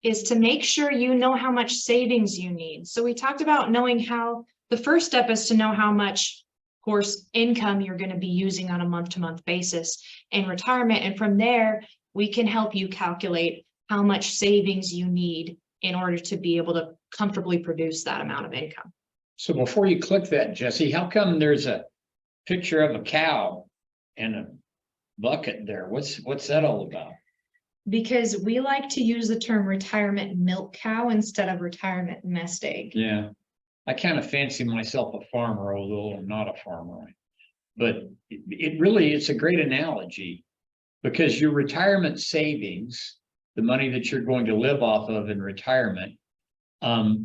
is to make sure you know how much savings you need. So we talked about knowing how, the first step is to know how much, of course, income you're going to be using on a month-to-month basis in retirement. And from there, we can help you calculate how much savings you need in order to be able to comfortably produce that amount of income. So before you click that, Jesse, how come there's a picture of a cow and a bucket there? What's that all about? Because we like to use the term retirement milk cow instead of retirement nest egg. Yeah, I kind of fancy myself a farmer, although I'm not a farmer. But it really, it's a great analogy, because your retirement savings, the money that you're going to live off of in retirement,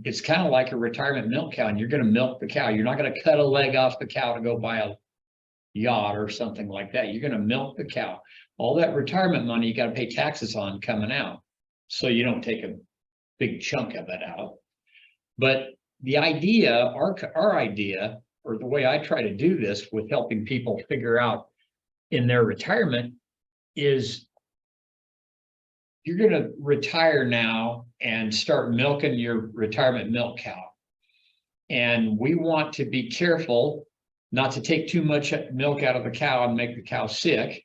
it's kind of like a retirement milk cow, and you're going to milk the cow. You're not going to cut a leg off the cow to go buy a yacht or something like that. You're going to milk the cow. All that retirement money you got to pay taxes on coming out, so you don't take a big chunk of it out. But the idea, our idea, or the way I try to do this with helping people figure out in their retirement, is you're going to retire now and start milking your retirement milk cow. And we want to be careful not to take too much milk out of the cow and make the cow sick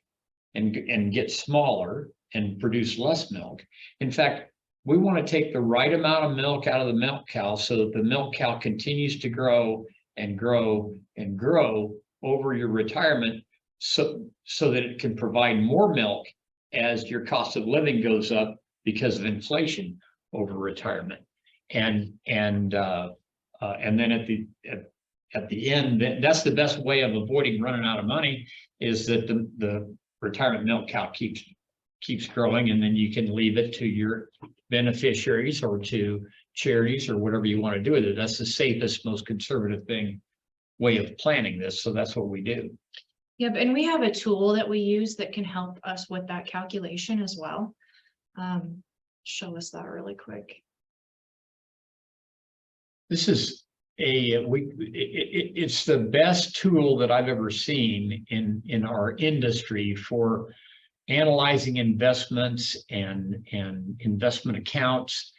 and get smaller and produce less milk. In fact, we want to take the right amount of milk out of the milk cow so that the milk cow continues to grow and grow and grow over your retirement, so that it can provide more milk as your cost of living goes up because of inflation over retirement. And then at the end, that's the best way of avoiding running out of money, is that the retirement milk cow keeps growing, and then you can leave it to your beneficiaries or to charities or whatever you want to do with it. That's the safest, most conservative way of planning this. So that's what we do. Yep, and we have a tool that we use that can help us with that calculation as well. Show us that really quick. This is it's the best tool that I've ever seen in our industry for analyzing investments and investment accounts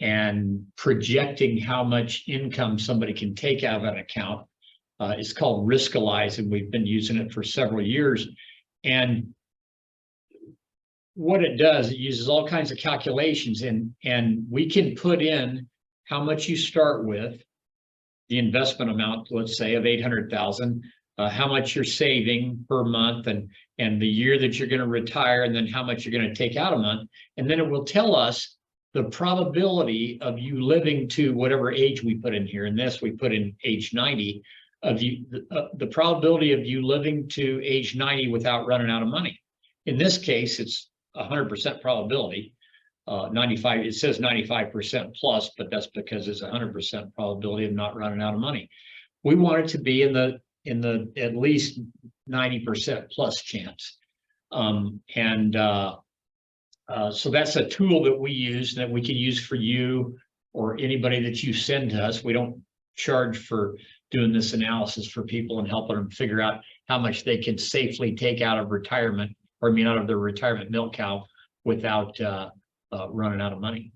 and projecting how much income somebody can take out of an account. It's called Riskalyze, and we've been using it for several years. And what it does, it uses all kinds of calculations, and we can put in how much you start with, the investment amount, let's say, of 800,000, how much you're saving per month, and the year that you're going to retire, and then how much you're going to take out a month. And then it will tell us the probability of you living to whatever age we put in here. In this, we put in age 90, of you, the probability of you living to age 90 without running out of money. In this case, it's 100% probability. 95, it says 95% plus, but that's because it's 100% probability of not running out of money. We want it to be in the at least 90% plus chance. So that's a tool that we use, that we can use for you or anybody that you send to us. We don't charge for doing this analysis for people and helping them figure out how much they can safely take out of retirement, or out of their retirement milk cow without running out of money.